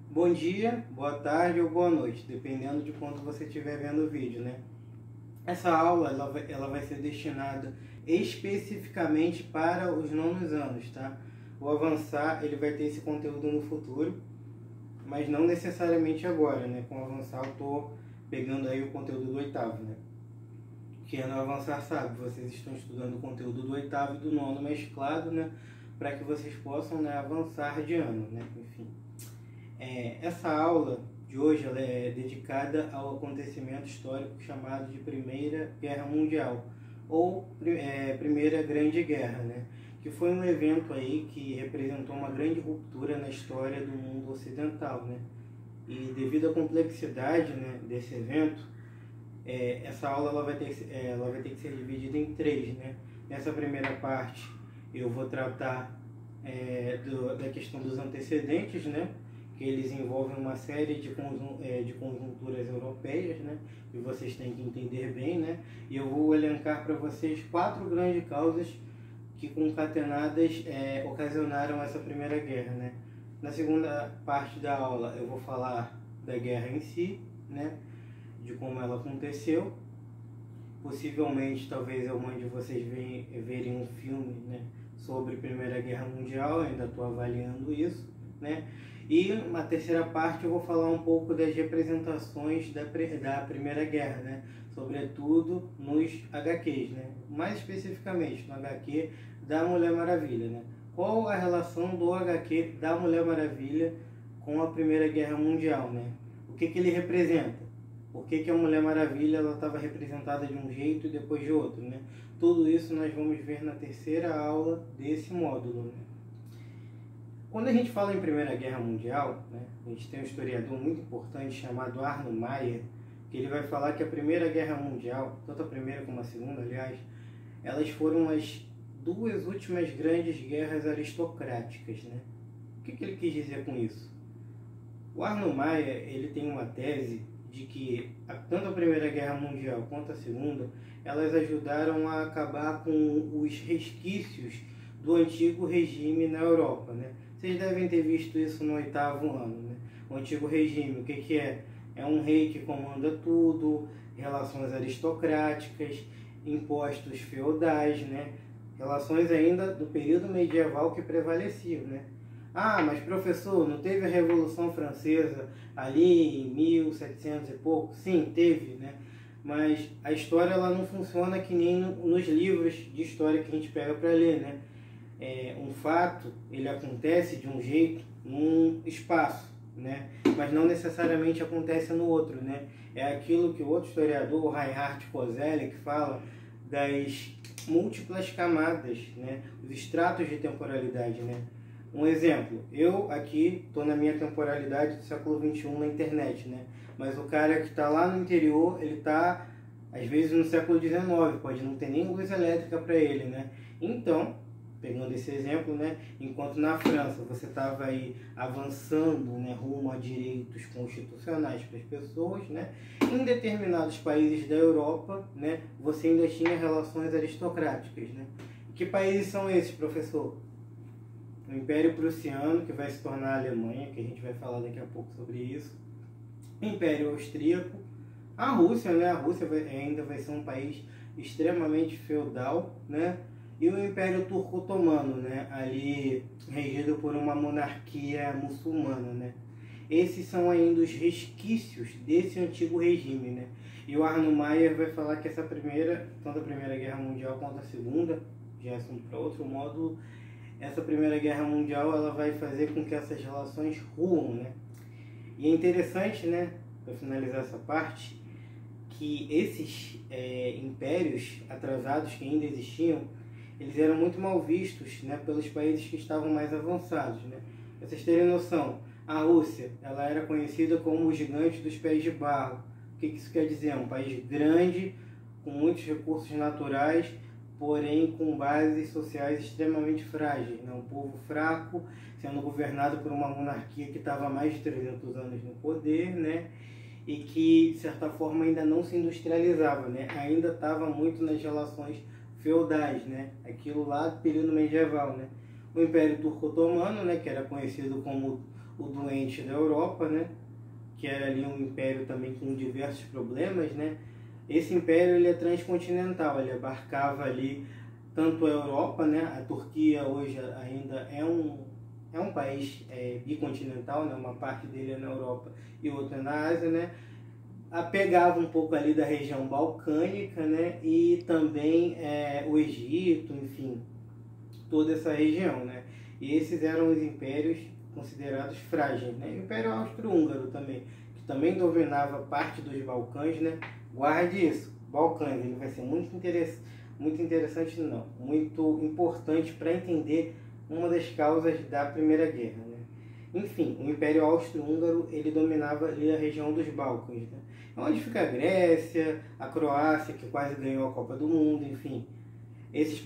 Bom dia, boa tarde ou boa noite, dependendo de quando você estiver vendo o vídeo, né? Essa aula ela vai ser destinada especificamente para os nonos anos, tá? O avançar ele vai ter esse conteúdo no futuro, mas não necessariamente agora, né? Com o avançar eu tô pegando aí o conteúdo do oitavo, né? Quem é no avançar sabe, vocês estão estudando o conteúdo do oitavo e do nono mesclado, né? Para que vocês possam, né, avançar de ano, né? Enfim. Essa aula de hoje ela é dedicada ao acontecimento histórico chamado de Primeira Guerra Mundial, ou Primeira Grande Guerra, né? Que foi um evento aí que representou uma grande ruptura na história do mundo ocidental, né? E devido à complexidade, né, desse evento, essa aula ela vai ter que ser dividida em três, né? Nessa primeira parte eu vou tratar da questão dos antecedentes, né? Que eles envolvem uma série de conjunturas europeias, né? E vocês têm que entender bem, né? E eu vou elencar para vocês 4 grandes causas que concatenadas ocasionaram essa primeira guerra, né? Na segunda parte da aula eu vou falar da guerra em si, né? De como ela aconteceu. Possivelmente, talvez eu mande vocês verem um filme, né, sobre a Primeira Guerra Mundial, ainda estou avaliando isso, né? E na terceira parte eu vou falar um pouco das representações da Primeira Guerra, né? Sobretudo nos HQs, né? Mais especificamente no HQ da Mulher Maravilha, né? Qual a relação do HQ da Mulher Maravilha com a Primeira Guerra Mundial, né? O que ele representa? Por que a Mulher Maravilha estava representada de um jeito e depois de outro, né? Tudo isso nós vamos ver na terceira aula desse módulo, né? Quando a gente fala em Primeira Guerra Mundial, né, a gente tem um historiador muito importante chamado Arno Mayer, que ele vai falar que a Primeira Guerra Mundial, tanto a primeira como a segunda, aliás, elas foram as 2 últimas grandes guerras aristocráticas, né? O que ele quis dizer com isso? O Arno Mayer, ele tem uma tese de que tanto a Primeira Guerra Mundial quanto a Segunda, elas ajudaram a acabar com os resquícios do antigo regime na Europa, né? Vocês devem ter visto isso no 8º ano, né? O antigo regime, o que é? É um rei que comanda tudo, relações aristocráticas, impostos feudais, né? Relações ainda do período medieval que prevaleciam, né? Ah, mas professor, não teve a Revolução Francesa ali em 1700 e pouco? Sim, teve, né? Mas a história ela não funciona que nem nos livros de história que a gente pega para ler, né? Um fato, ele acontece de um jeito num espaço, né? Mas não necessariamente acontece no outro, né? É aquilo que o outro historiador, o Reinhard Koselleck, fala das múltiplas camadas, né? Os estratos de temporalidade, né? Um exemplo, eu aqui estou na minha temporalidade do século XXI na internet, né? Mas o cara que está lá no interior, ele está às vezes no século XIX, pode não ter nem luz elétrica para ele, né? Então, pegando esse exemplo, né? Enquanto na França você estava aí avançando, né, rumo a direitos constitucionais para as pessoas, né? Em determinados países da Europa, né, você ainda tinha relações aristocráticas, né? Que países são esses, professor? O Império Prussiano, que vai se tornar a Alemanha, que a gente vai falar daqui a pouco sobre isso. O Império Austríaco. A Rússia, né? A Rússia ainda vai ser um país extremamente feudal, né? E o Império Turco-Otomano, né? Ali regido por uma monarquia muçulmana, né? Esses são ainda os resquícios desse antigo regime, né? E o Arno Mayer vai falar que essa tanto a Primeira Guerra Mundial quanto a Segunda, já é assunto para outro módulo, essa Primeira Guerra Mundial ela vai fazer com que essas relações ruam, né? E é interessante, né, para finalizar essa parte, que esses impérios atrasados que ainda existiam, eles eram muito mal vistos, né, pelos países que estavam mais avançados, né? Pra vocês terem noção, a Rússia ela era conhecida como o gigante dos pés de barro. O que isso quer dizer? Um país grande, com muitos recursos naturais, porém com bases sociais extremamente frágeis, né? Um povo fraco, sendo governado por uma monarquia que estava há mais de 300 anos no poder, né? E que, de certa forma, ainda não se industrializava, né? Ainda estava muito nas relações feudais, né? Aquilo lá do período medieval, né? o Império Turco-Otomano, né, que era conhecido como o doente da Europa, né, que era ali um império também com diversos problemas, né. Esse império ele é transcontinental, ele abarcava ali tanto a Europa, né, a Turquia hoje ainda é um país bicontinental, né, uma parte dele é na Europa e outra na Ásia, né, pegava um pouco ali da região balcânica, né, e também o Egito, enfim, toda essa região, né, e esses eram os impérios considerados frágeis, né, e o Império Austro-Húngaro também, que também dominava parte dos Balcãs, né, guarde isso, Balcãs, ele vai ser muito interessante não, muito importante para entender uma das causas da Primeira Guerra, né. Enfim, o Império Austro-Húngaro ele dominava ali a região dos Balcãs, né? Onde fica a Grécia, a Croácia, que quase ganhou a Copa do Mundo, enfim. Esses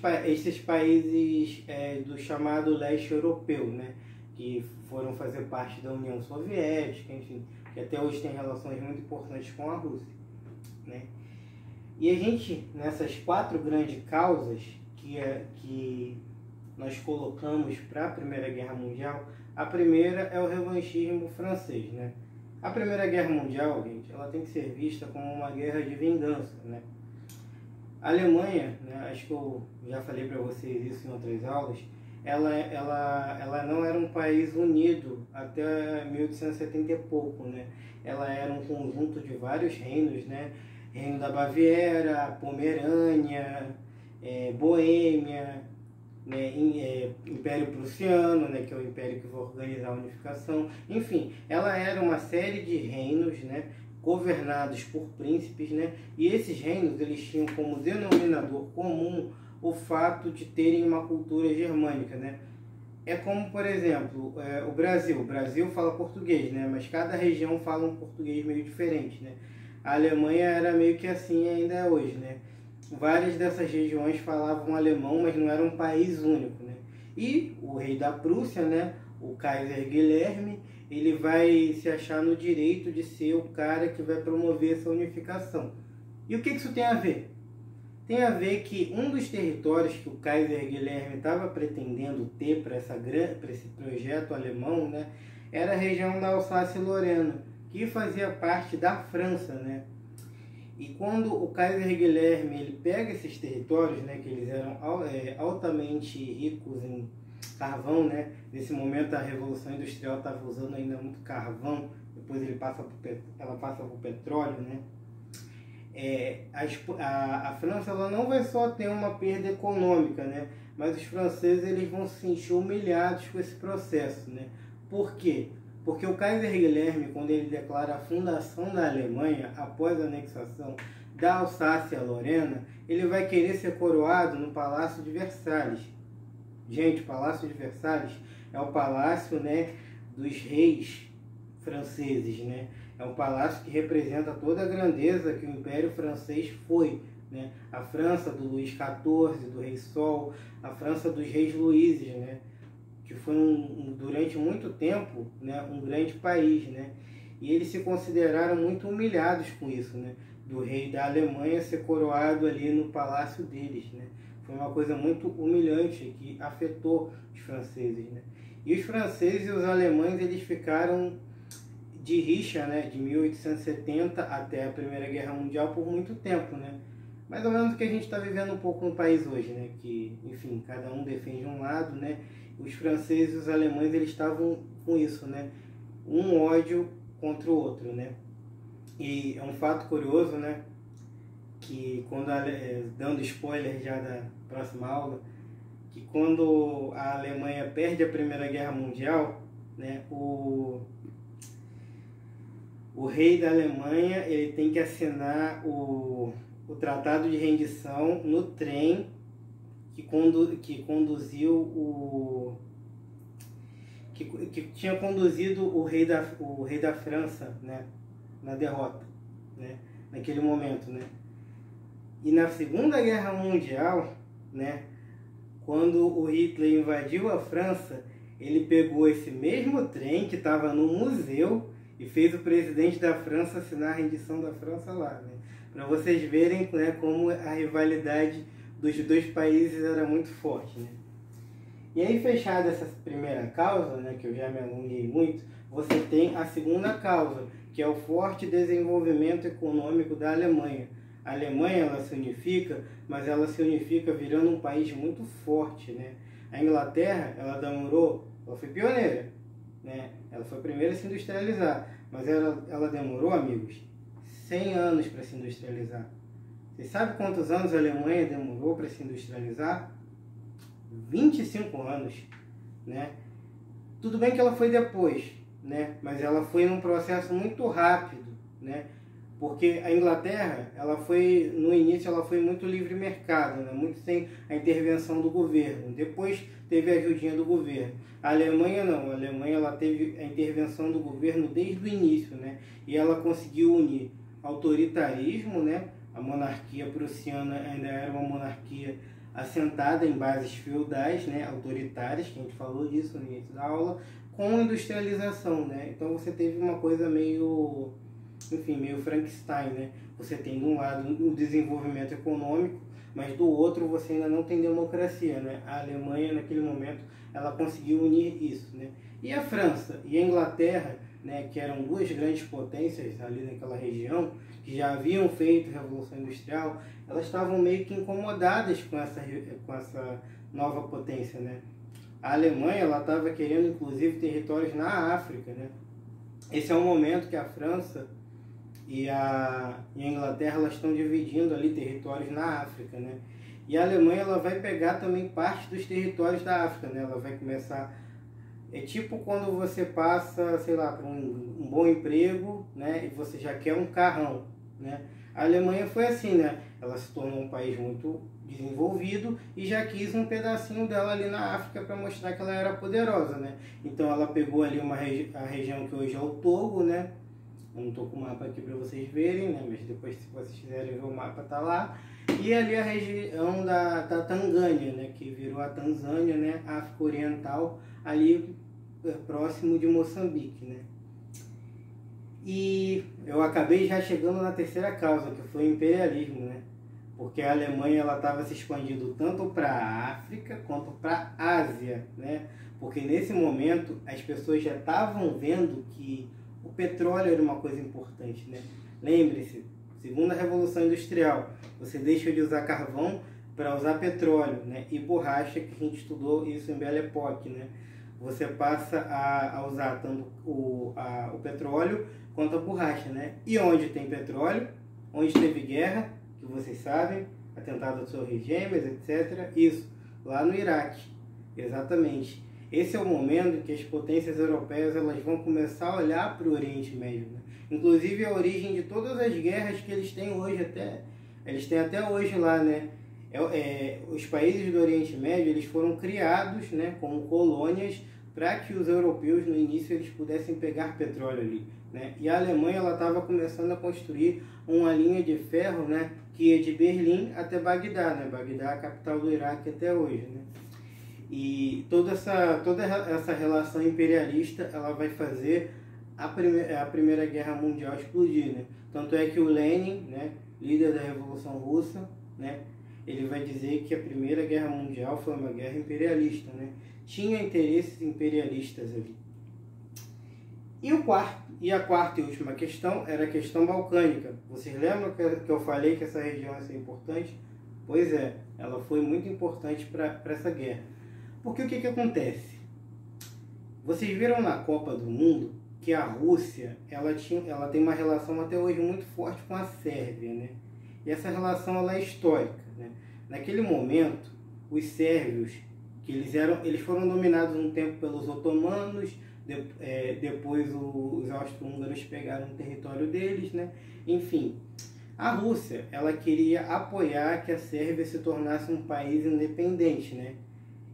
países do chamado leste europeu, né? Que foram fazer parte da União Soviética, enfim, que até hoje tem relações muito importantes com a Rússia, né? E a gente, nessas 4 grandes causas que nós colocamos para a Primeira Guerra Mundial, a primeira é o revanchismo francês, né? A Primeira Guerra Mundial, gente, ela tem que ser vista como uma guerra de vingança, né? A Alemanha, né, acho que eu já falei para vocês isso em outras aulas, ela não era um país unido até 1870 e pouco, né? Ela era um conjunto de vários reinos, né? Reino da Baviera, Pomerânia, Boêmia, né, Império Prussiano, né, que é o império que vai organizar a unificação. Enfim, ela era uma série de reinos, né, governados por príncipes, né, e esses reinos eles tinham como denominador comum o fato de terem uma cultura germânica, né. É como, por exemplo, o Brasil. O Brasil fala português, né, mas cada região fala um português meio diferente, né. A Alemanha era meio que assim ainda é hoje, né. Várias dessas regiões falavam alemão, mas não era um país único, né? E o rei da Prússia, né, o Kaiser Guilherme, ele vai se achar no direito de ser o cara que vai promover essa unificação. E o que isso tem a ver? Tem a ver que um dos territórios que o Kaiser Guilherme estava pretendendo ter para esse projeto alemão, né, era a região da Alsácia-Lorena, que fazia parte da França, né? E quando o Kaiser Guilherme ele pega esses territórios, né, que eles eram altamente ricos em carvão, né? Nesse momento a Revolução Industrial estava usando ainda muito carvão, depois ela passa por petróleo, né? A França ela não vai só ter uma perda econômica, né? Mas os franceses eles vão se sentir humilhados com esse processo, né? Por quê? Porque o Kaiser Guilherme, quando ele declara a fundação da Alemanha, após a anexação da Alsácia-Lorena, ele vai querer ser coroado no Palácio de Versalhes. Gente, o Palácio de Versalhes é o palácio, né, dos reis franceses, né? É um palácio que representa toda a grandeza que o Império Francês foi, né? A França do Luís XIV, do Rei Sol, a França dos Reis Luíses, né? Que foi durante muito tempo, né, um grande país, né? E eles se consideraram muito humilhados com isso, né? Do rei da Alemanha ser coroado ali no palácio deles, né? Foi uma coisa muito humilhante que afetou os franceses, né? E os franceses e os alemães eles ficaram de rixa, né? De 1870 até a Primeira Guerra Mundial por muito tempo, né? Mais ou menos o que a gente está vivendo um pouco no país hoje, né? Que, enfim, cada um defende um lado, né? Os franceses e os alemães eles estavam com isso, né? Um ódio contra o outro, né? E é um fato curioso, né? Que quando dando spoiler já da próxima aula, que quando a Alemanha perde a Primeira Guerra Mundial, né? O rei da Alemanha ele tem que assinar o tratado de rendição no trem que tinha conduzido o rei da França, né, na derrota, né, naquele momento, né. E na Segunda Guerra Mundial, né, quando o Hitler invadiu a França, ele pegou esse mesmo trem que estava no museu e fez o presidente da França assinar a rendição da França lá, né, para vocês verem, né, como a rivalidade dos dois países era muito forte, né. E aí, fechada essa primeira causa, né, que eu já me alonguei muito, você tem a segunda causa, que é o forte desenvolvimento econômico da Alemanha. A Alemanha, ela se unifica, mas ela se unifica virando um país muito forte, né? A Inglaterra, ela foi pioneira, né? Ela foi a primeira a se industrializar, mas ela demorou, amigos, 100 anos para se industrializar. Vocês sabem quantos anos a Alemanha demorou para se industrializar? 25 anos, né? Tudo bem que ela foi depois, né? Mas ela foi num processo muito rápido, né? Porque a Inglaterra, no início, ela foi muito livre mercado, né? Muito sem a intervenção do governo. Depois teve a ajudinha do governo. A Alemanha não, a Alemanha ela teve a intervenção do governo desde o início, né? E ela conseguiu unir autoritarismo, né? A monarquia prussiana ainda era uma monarquia assentada em bases feudais, né? Autoritárias, que a gente falou disso no início da aula, com industrialização, né? Então você teve uma coisa meio Frankenstein, né? Você tem de um lado o desenvolvimento econômico, mas do outro você ainda não tem democracia, né? A Alemanha naquele momento ela conseguiu unir isso, né? E a França e a Inglaterra, né, que eram duas grandes potências ali naquela região, que já haviam feito a Revolução Industrial, elas estavam meio que incomodadas com essa nova potência, né? A Alemanha ela estava querendo inclusive territórios na África, né? Esse é o momento que a França e a Inglaterra elas estão dividindo ali territórios na África, né? E a Alemanha ela vai pegar também parte dos territórios da África, né? Ela vai começar... É tipo quando você passa, sei lá, por um bom emprego, né? E você já quer um carrão, né? A Alemanha foi assim, né? Ela se tornou um país muito desenvolvido e já quis um pedacinho dela ali na África para mostrar que ela era poderosa, né? Então ela pegou ali a região que hoje é o Togo, né? Eu não estou com o mapa aqui para vocês verem, né? Mas depois, se vocês quiserem ver o mapa, tá lá. E ali a região da Tanzânia, né? Que virou a Tanzânia, né? África Oriental, ali próximo de Moçambique, né? E eu acabei já chegando na terceira causa, que foi o imperialismo, né? Porque a Alemanha ela estava se expandindo tanto para a África quanto para a Ásia, né? Porque nesse momento as pessoas já estavam vendo que o petróleo era uma coisa importante, né? Lembre-se, segunda Revolução Industrial, você deixa de usar carvão para usar petróleo, né? E borracha, que a gente estudou isso em Belle Époque, né? Você passa a usar tanto o petróleo quanto a borracha, né? E onde tem petróleo, onde teve guerra, que vocês sabem, atentado às Torres Gêmeas, etc. Isso, lá no Iraque, exatamente. Esse é o momento em que as potências europeias elas vão começar a olhar para o Oriente Médio, né? Inclusive a origem de todas as guerras que eles têm hoje eles têm até hoje lá, né? Os países do Oriente Médio eles foram criados, né, como colônias para que os europeus no início eles pudessem pegar petróleo ali, né? E a Alemanha ela estava começando a construir uma linha de ferro, né, que ia de Berlim até Bagdá, né? Bagdá é a capital do Iraque até hoje, né? E toda essa relação imperialista ela vai fazer a Primeira Guerra Mundial explodir, né? Tanto é que o Lenin, né, líder da Revolução Russa, né, ele vai dizer que a Primeira Guerra Mundial foi uma guerra imperialista, né? Tinha interesses imperialistas ali. E a quarta e última questão era a questão balcânica. Vocês lembram que eu falei que essa região ia ser importante? Pois é, ela foi muito importante para essa guerra. Porque o que acontece? Vocês viram na Copa do Mundo que a Rússia ela tem uma relação até hoje muito forte com a Sérvia, né? E essa relação ela é histórica, né? Naquele momento, os sérvios, que eles foram dominados um tempo pelos otomanos, depois os austro-húngaros pegaram o território deles, né? Enfim, a Rússia ela queria apoiar que a Sérvia se tornasse um país independente, né?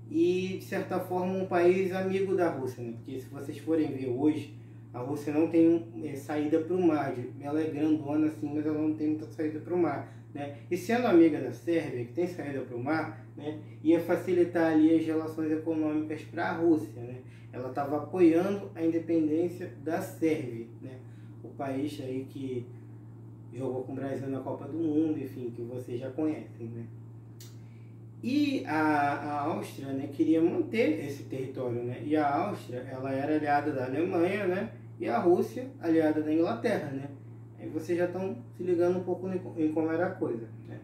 E, de certa forma, um país amigo da Rússia, né? Porque se vocês forem ver hoje, a Rússia não tem saída para o mar. Ela é grandona assim, mas ela não tem muita saída para o mar, né? E sendo amiga da Sérvia, que tem saída para o mar, né, ia facilitar ali as relações econômicas para a Rússia, né? Ela estava apoiando a independência da Sérvia, né? O país aí que jogou com o Brasil na Copa do Mundo, enfim, que vocês já conhecem, né? E a Áustria, né, queria manter esse território, né? E a Áustria, ela era aliada da Alemanha, né? E a Rússia, aliada da Inglaterra, né? Aí vocês já estão se ligando um pouco em como era a coisa, né?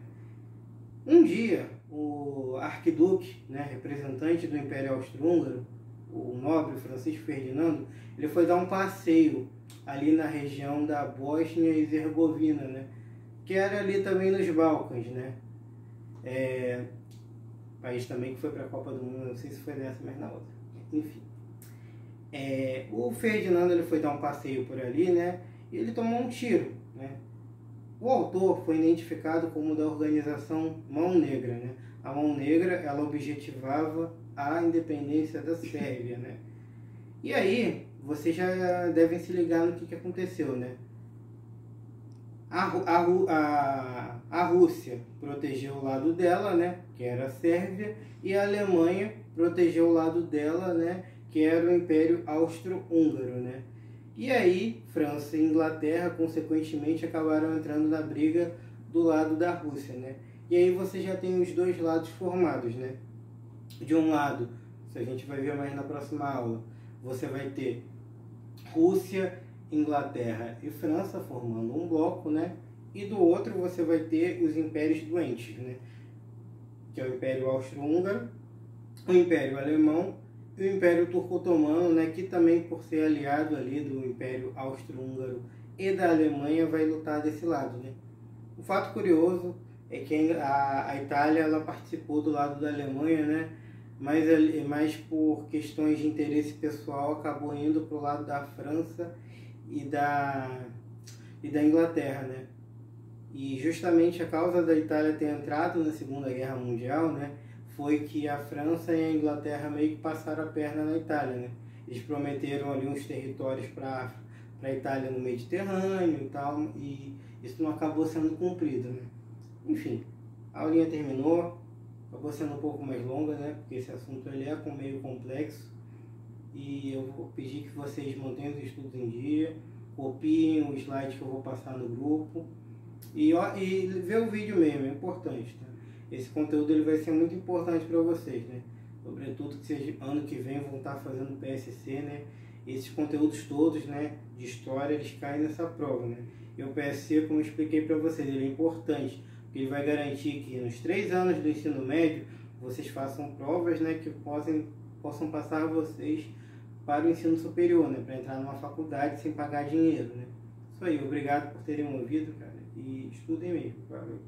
Um dia, o arquiduque, né, representante do Império Austro-Húngaro, o nobre Francisco Ferdinando, ele foi dar um passeio ali na região da Bósnia e Herzegovina, né? Que era ali também nos Balcãs, né? País também que foi para a Copa do Mundo, não sei se foi nessa, mas na outra. Enfim. O Ferdinando ele foi dar um passeio por ali, né? E ele tomou um tiro, né? O autor foi identificado como da organização Mão Negra, né? A Mão Negra, ela objetivava a independência da Sérvia, né? E aí, vocês já devem se ligar no que aconteceu, né? A Rússia protegeu o lado dela, né, que era a Sérvia, e a Alemanha protegeu o lado dela, né, que era o Império Austro-Húngaro, né? E aí, França e Inglaterra, consequentemente, acabaram entrando na briga do lado da Rússia, né? E aí você já tem os dois lados formados, né? De um lado, se a gente vai ver mais na próxima aula, você vai ter Rússia, Inglaterra e França formando um bloco, né? E do outro você vai ter os impérios doentes, né? Que é o Império Austro-Húngaro, o Império Alemão e o Império Turco-Otomano, né? Que também, por ser aliado ali do Império Austro-Húngaro e da Alemanha, vai lutar desse lado, né? O fato curioso é que a Itália ela participou do lado da Alemanha, né? Mas por questões de interesse pessoal acabou indo para o lado da França e da Inglaterra, né? E justamente a causa da Itália ter entrado na Segunda Guerra Mundial, né, foi que a França e a Inglaterra meio que passaram a perna na Itália, né? Eles prometeram ali uns territórios para a Itália no Mediterrâneo e tal, e isso não acabou sendo cumprido, né? Enfim, a aulinha terminou, acabou sendo um pouco mais longa, né? Porque esse assunto ele é meio complexo, e eu vou pedir que vocês mantenham os estudos em dia, copiem o slide que eu vou passar no grupo e ver o vídeo mesmo, é importante, tá? Esse conteúdo ele vai ser muito importante para vocês, né? Sobretudo que vocês ano que vem vão estar fazendo PSC, né? Esses conteúdos todos, né, de história, eles caem nessa prova, né? E o PSC, como eu expliquei para vocês, ele é importante, porque ele vai garantir que nos 3 anos do ensino médio vocês façam provas, né, que possam passar vocês para o ensino superior, né, para entrar numa faculdade sem pagar dinheiro, né? Isso aí, obrigado por terem ouvido, cara, e estudem mesmo, valeu.